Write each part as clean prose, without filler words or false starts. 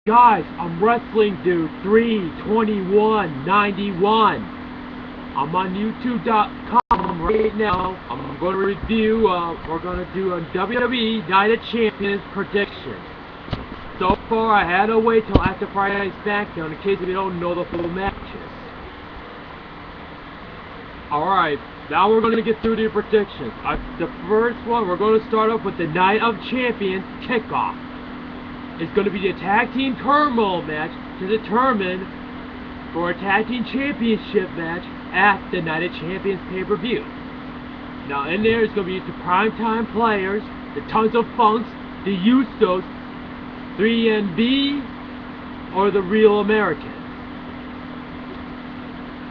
Guys, I'm Wrestling Dude 32191. I'm on YouTube.com right now. I'm going to review, we're going to do a WWE Night of Champions prediction. So far, I had to wait till after Friday Night SmackDown in case we don't know the full matches. Alright, now we're going to get through the predictions. The first one, we're going to start off with the Night of Champions Kickoff. It's going to be the Tag Team Turmoil match to determine for a Tag Team Championship match at the Night of Champions pay-per-view. Now in there it's going to be the primetime players, the Tons of Funks, the Usos, 3NB, or the Real Americans.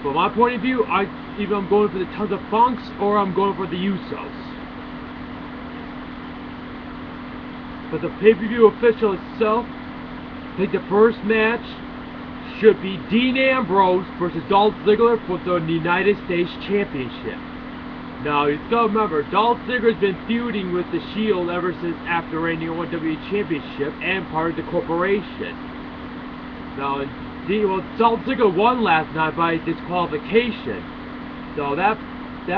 From my point of view, either I'm going for the Tons of Funks or I'm going for the Usos. But the pay-per-view official itself, I think the first match should be Dean Ambrose versus Dolph Ziggler for the United States Championship. Now, you gotta remember, Dolph Ziggler's been feuding with the Shield ever since after reigning on WWE Championship and part of the corporation. Now, Dolph Ziggler won last night by disqualification. So that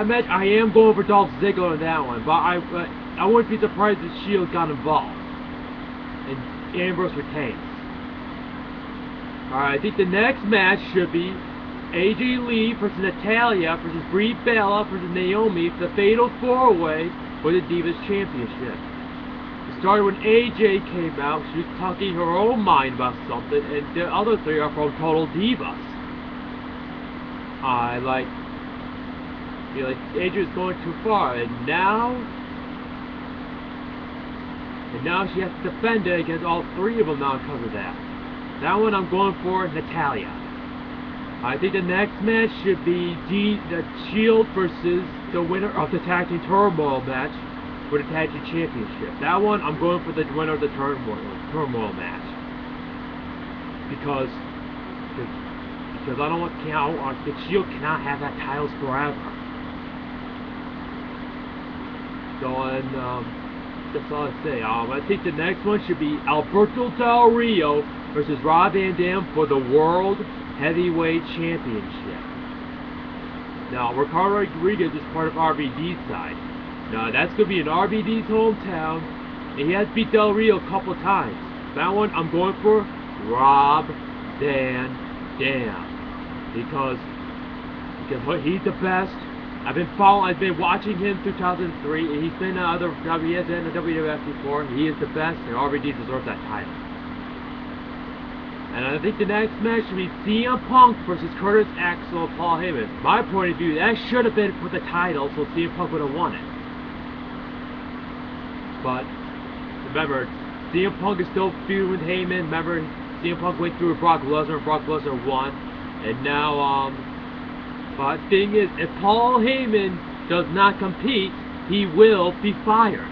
match, I am going for Dolph Ziggler on that one, but I wouldn't be surprised if the Shield got involved and Ambrose retains. Alright, I think the next match should be AJ Lee versus Natayla versus Brie Bella versus Naomi for the Fatal 4-Way for the Divas Championship. It started when AJ came out. She was talking her own mind about something, and the other three are from Total Divas. I feel like AJ is going too far, and now she has to defend it against all three of them now because of that. That one I'm going for Natayla. I think the next match should be the Shield versus the winner of the Tag Team Turmoil match for the Tag Team Championship. That one I'm going for the winner of the Turmoil match. Because I don't want the Shield cannot have that titles forever. So that's all I say. I think the next one should be Alberto Del Rio versus Rob Van Dam for the World Heavyweight Championship. Now, Ricardo Rodriguez is part of RVD's side. Now, that's going to be in RVD's hometown, and he has beat Del Rio a couple times. That one, I'm going for Rob Van Dam. Because he's the best. I've been watching him through 2003, and he's been in other WWF and WWF before. He is the best, and RVD deserves that title. And I think the next match should be CM Punk versus Curtis Axel and Paul Heyman. My point of view, that should have been for the title, so CM Punk would have won it. But remember, CM Punk is still feuding with Heyman. Remember, CM Punk went through with Brock Lesnar, and Brock Lesnar won. And now, but the thing is, if Paul Heyman does not compete, he will be fired.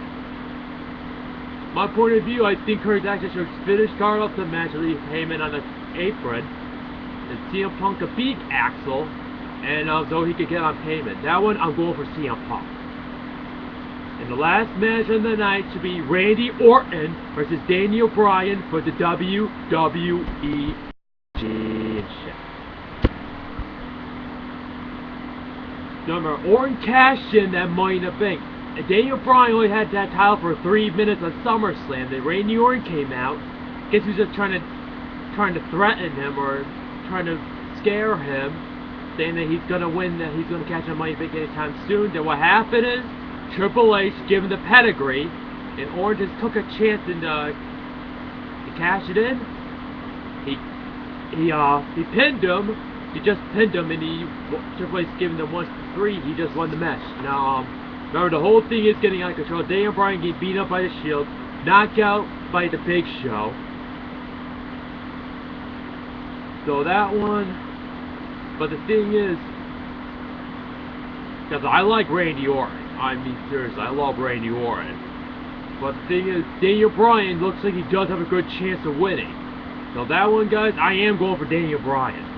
My point of view, I think Curtis Axel should start off the match with Heyman on the apron, and CM Punk could beat Axel, and so he could get on Heyman. That one, I'm going for CM Punk. And the last match of the night should be Randy Orton versus Daniel Bryan for the WWE Championship. Remember, Orton cashed in that Money in the Bank. And Daniel Bryan only had that title for 3 minutes on SummerSlam. Then Randy Orton came out. Guess he was just trying to threaten him or trying to scare him, saying that he's gonna win, that he's gonna catch the Money in the Bank anytime soon. Then what happened is Triple H gave him the pedigree, and Orton just took a chance and to cash it in. He pinned him. He just pinned him, and Triple H gave him the 1-3. He just won the match. Now, remember, the whole thing is getting out of control. Daniel Bryan getting beat up by the Shield, knocked out by the Big Show. So that one. But the thing is, because I like Randy Orton. I mean, seriously, I love Randy Orton. But the thing is, Daniel Bryan looks like he does have a good chance of winning. So that one, guys, I am going for Daniel Bryan.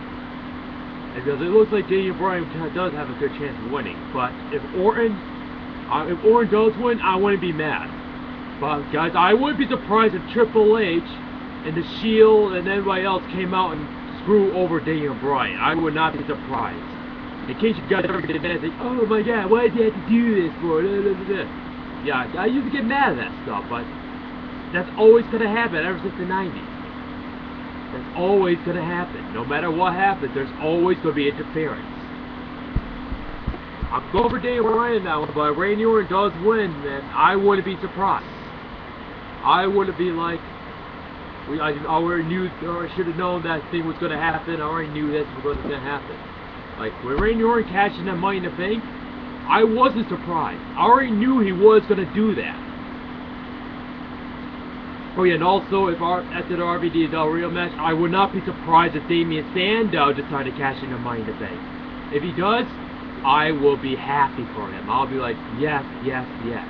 Because it looks like Daniel Bryan does have a good chance of winning. But if Orton does win, I wouldn't be mad. But guys, I wouldn't be surprised if Triple H and the Shield and everybody else came out and screw over Daniel Bryan. I would not be surprised. In case you guys ever get mad, think, oh my god, why did you have to do this for? Yeah, I used to get mad at that stuff, but that's always going to happen ever since the 90s. That's always going to happen. No matter what happens, there's always going to be interference. I'm going for Daniel Bryan now, but if Randy Orton does win, then I wouldn't be surprised. I wouldn't be like, I already knew, or I should have known that thing was going to happen. I already knew this was going to happen. Like, when Randy Orton cashed in that Money in the Bank, I wasn't surprised. I already knew he was going to do that. Oh yeah, and also, if after the RVD Del Rio match, I would not be surprised if Damien Sandow decided to cash in the Money in the Bank. If he does, I will be happy for him. I'll be like, yes, yes, yes.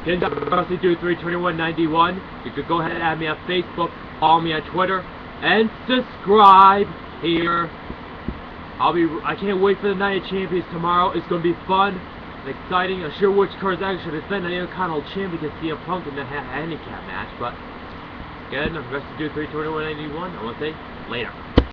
Again, Wrestling Dude 32191. You could go ahead and add me on Facebook, follow me on Twitter, and subscribe here. I can't wait for the Night of Champions tomorrow. It's going to be fun and exciting. I'm sure which cards I should defend the Intercontinental Champion against CM Punk in the handicap match. But again, I'm Wrestling Dude 32191. I want to say later.